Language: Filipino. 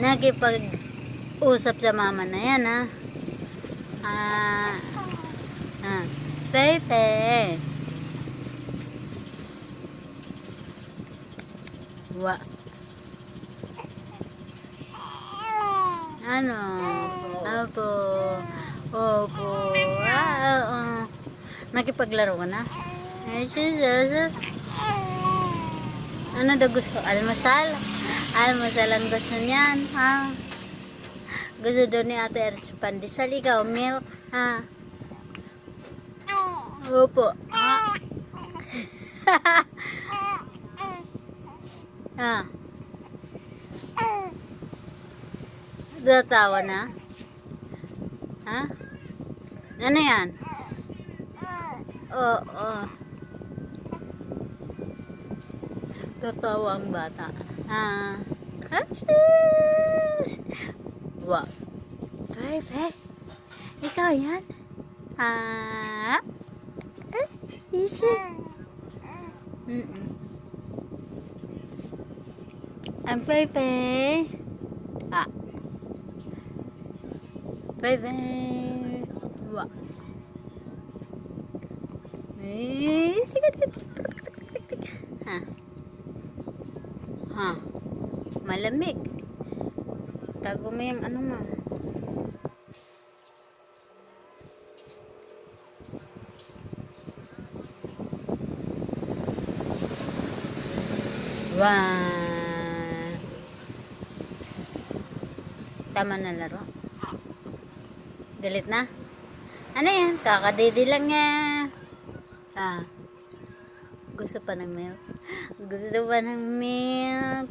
Nakipag-usap sa mama na yan, ha? Ah, Pepe. Wa. Ano? Opo. Opo. Nakipaglaro ka na? Ay, Jesus. Ano daw gusto? Almasal? Almasal ang gusto niyan, ha? Gusto daw ni Ate Ers pandesal, ikaw, milk, ha? Opo. Ha? Datawa na? Ha? Ano yan? Oo. Tatawa ang bata. Ha? Achis! Wow. Pepe. Ikaw yan? Ha? Isu. Ang Pepe. Ah. Pepe. Wow. Ha? Ha? Malamig. Tago mo yung ano mo. Wow. Tama na laro. Galit na? Ano yan? Kakadidi lang niya. Gusto pa ng milk? Gusto pa ng milk?